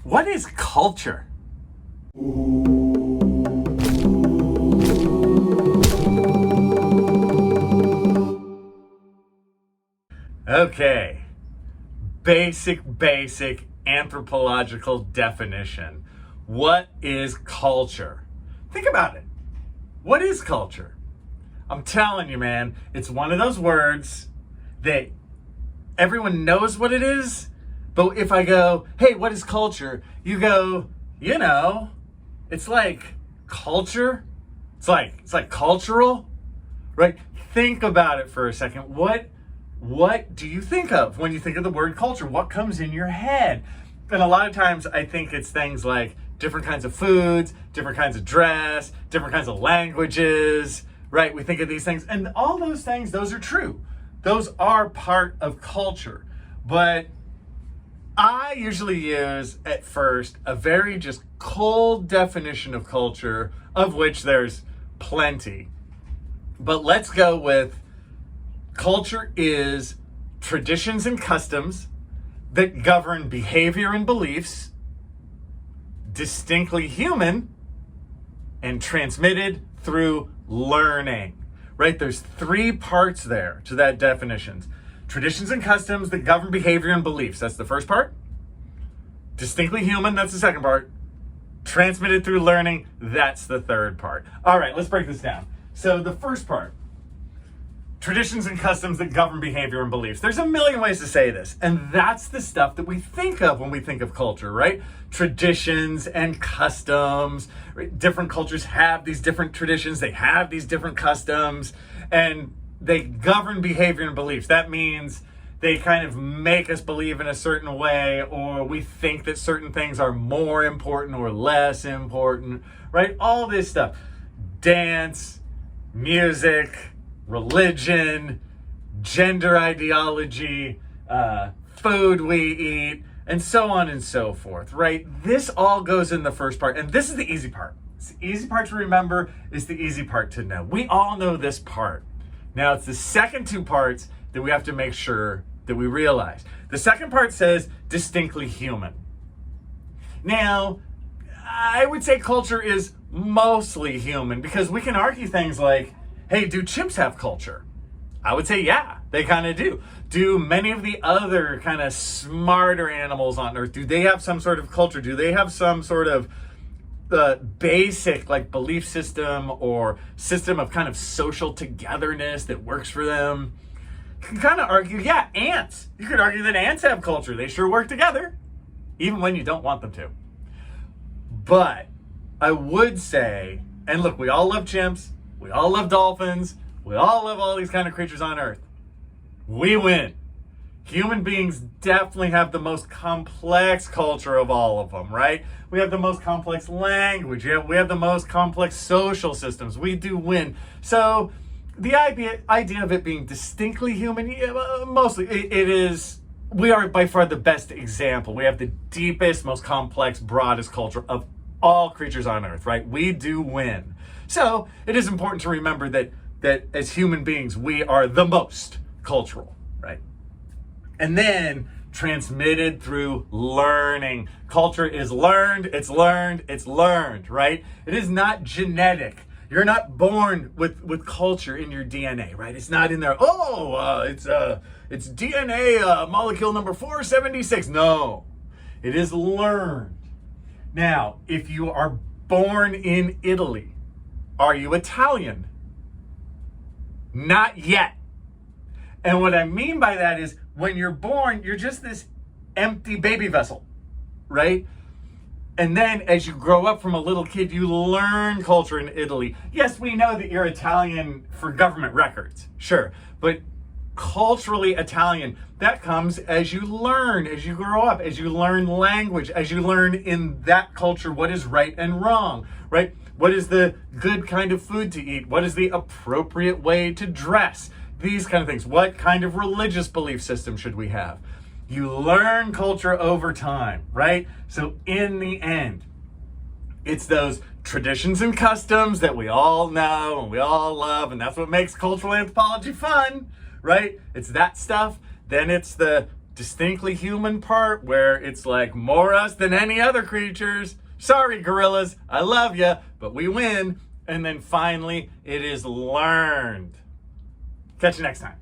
What is culture? Okay, basic anthropological definition. What is culture? Think about it. What is culture? I'm telling you, man, it's one of those words that everyone knows what it is, but if I go, hey, what is culture? You go, it's like culture. It's like cultural, right? Think about it for a second. What do you think of when you think of the word culture? What comes in your head? And a lot of times I think it's things like different kinds of foods, different kinds of dress, different kinds of languages, right? We think of these things, and all those things, those are true. Those are part of culture. But I usually use at first a very just cold definition of culture, of which there's plenty. But let's go with culture is traditions and customs that govern behavior and beliefs, distinctly human, and transmitted through learning, right? There's three parts there to that definition. Traditions and customs that govern behavior and beliefs. That's the first part. Distinctly human, that's the second part. Transmitted through learning, that's the third part. All right, let's break this down. So the first part, traditions and customs that govern behavior and beliefs. There's a million ways to say this, and that's the stuff that we think of when we think of culture, right? Traditions and customs. Right? Different cultures have these different traditions, they have these different customs, and they govern behavior and beliefs. That means they kind of make us believe in a certain way, or we think that certain things are more important or less important, right? All this stuff. Dance, music, religion, gender ideology, food we eat, and so on and so forth, right? This all goes in the first part, and this is the easy part. It's the easy part to remember, it's the easy part to know. We all know this part. Now, it's the second two parts that we have to make sure that we realize. The second part says distinctly human. Now, I would say culture is mostly human because we can argue things like, hey, do chimps have culture? I would say, yeah, they kind of do. Do many of the other kind of smarter animals on Earth, do they have some sort of culture? Do they have some sort of basic like belief system or system of kind of social togetherness that works for them? You can kind of argue, yeah, ants. You could argue that ants have culture. They sure work together, even when you don't want them to. But I would say, and look, we all love chimps. We all love dolphins. We all love all these kind of creatures on Earth. We win. Human beings definitely have the most complex culture of all of them, right? We have the most complex language. We have the most complex social systems. We do win. So the idea of it being distinctly human, mostly it is, we are by far the best example. We have the deepest, most complex, broadest culture of all creatures on Earth, right? We do win. So it is important to remember that as human beings, we are the most cultural, right? And then transmitted through learning. Culture is learned, it's learned, right? It is not genetic. You're not born with culture in your DNA, right? It's not in there, it's DNA molecule number 476. No, it is learned. Now, if you are born in Italy, are you Italian? Not yet. And what I mean by that is when you're born, you're just this empty baby vessel, right? And then as you grow up from a little kid, you learn culture in Italy. Yes, we know that you're Italian for government records, sure. But culturally Italian, that comes as you learn, as you grow up, as you learn language, as you learn in that culture what is right and wrong, right? What is the good kind of food to eat? What is the appropriate way to dress? These kind of things. What kind of religious belief system should we have? You learn culture over time, right? So in the end, it's those traditions and customs that we all know and we all love, and that's what makes cultural anthropology fun, right? It's that stuff. Then it's the distinctly human part where it's like more us than any other creatures. Sorry, gorillas, I love you, but we win. And then finally, it is learned. Catch you next time.